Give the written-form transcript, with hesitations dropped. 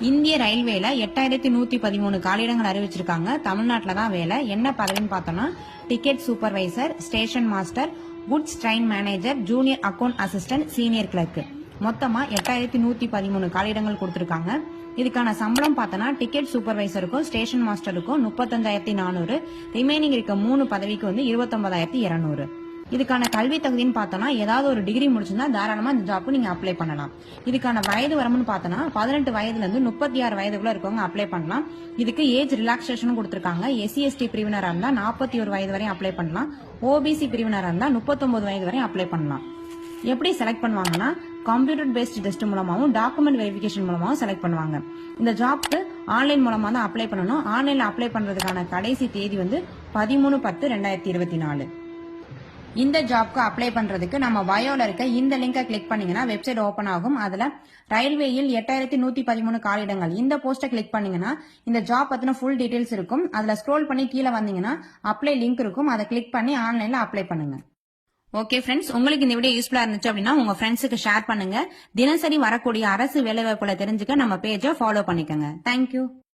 இந்திய ரயில்வேல 8113 காலியிடங்கள் அறிவிச்சிருக்காங்க. தமிழ்நாட்டில தான் வேலை. என்ன பதவின்னு பார்த்தோம்னா ticket supervisor, station master, goods train manager, junior account assistant, senior clerk. மொத்தமா 8113 காலியிடங்கள் கொடுத்திருக்காங்க. இதுக்கான சம்பளம் பார்த்தோன்னா டிக்கெட் சூப்பர்வைசருக்கும் ஸ்டேஷன் மாஸ்டருக்கும் 35,400, ரிமைனிங் இருக்க 3 பதவிக்கு வந்து 29,200. இதுக்கான கல்வி தகுதின்னு பார்த்தோம்னா ஏதாவது ஒரு டிகிரி முடிச்சிருந்தா தாராளமா இந்த ஜாப்க்கு நீங்க அப்ளை பண்ணலாம். இதுக்கான வயது வரம்புன்னு பார்த்தோம்னா 18 வயதுல இருந்து 36 வயதுக்குள்ள இருக்கவங்க அப்ளை பண்ணலாம். இதுக்கு ஏஜ் ரிலாக்ஸேஷனும் கொடுத்திருக்காங்க. SC/ST பிரிவினரா இருந்தா 41 வயது வரையும் அப்ளை பண்ணலாம். OBC பிரிவினரா இருந்தா 39 வயது வரையும் அப்ளை பண்ணலாம். எப்படி செலக்ட் பண்ணுவாங்கன்னா கம்ப்யூட்டர் பேஸ்ட் டெஸ்ட் மூலமாவும் டாக்குமெண்ட் வெரிஃபிகேஷன் மூலமாவும் செலக்ட் பண்ணுவாங்க. இந்த ஜாப்க்கு ஆன்லைன் மூலமா தான் அப்ளை பண்ணணும். ஆன்லைன்ல அப்ளை பண்றதுக்கான கடைசி தேதி வந்து 13/10/2024. இந்த ஜாப்க்கு அப்ளை பண்றதுக்கு நம்ம பயோல இருக்க இந்த லிங்கை கிளிக் பண்ணீங்கன்னா வெப்சைட் ஓபன் ஆகும். அதுல ரயில்வேயில் 8113 காலியிடங்கள் இந்த போஸ்ட்டை கிளிக் பண்ணீங்கன்னா இந்த ஜாப் பத்தின ஃபுல் டீடைல்ஸ் இருக்கும். அதுல ஸ்க்ரோல் பண்ணி கீழே வந்தீங்கன்னா அப்ளை லிங்க் இருக்கும். அதை கிளிக் பண்ணி ஆன்லைன்ல அப்ளை பண்ணுங்க. ஓகே ஃப்ரெண்ட்ஸ், உங்களுக்கு இந்த வீடியோ யூஸ்ஃபுல்லா இருந்துச்சு அப்படின்னா உங்க ஃப்ரெண்ட்ஸுக்கு ஷேர் பண்ணுங்க. தினசரி வரக்கூடிய அரசு வேலைவாய்ப்புகளை தெரிஞ்சுக்க நம்ம பேஜை ஃபாலோ பண்ணிக்கோங்க. தேங்க்யூ.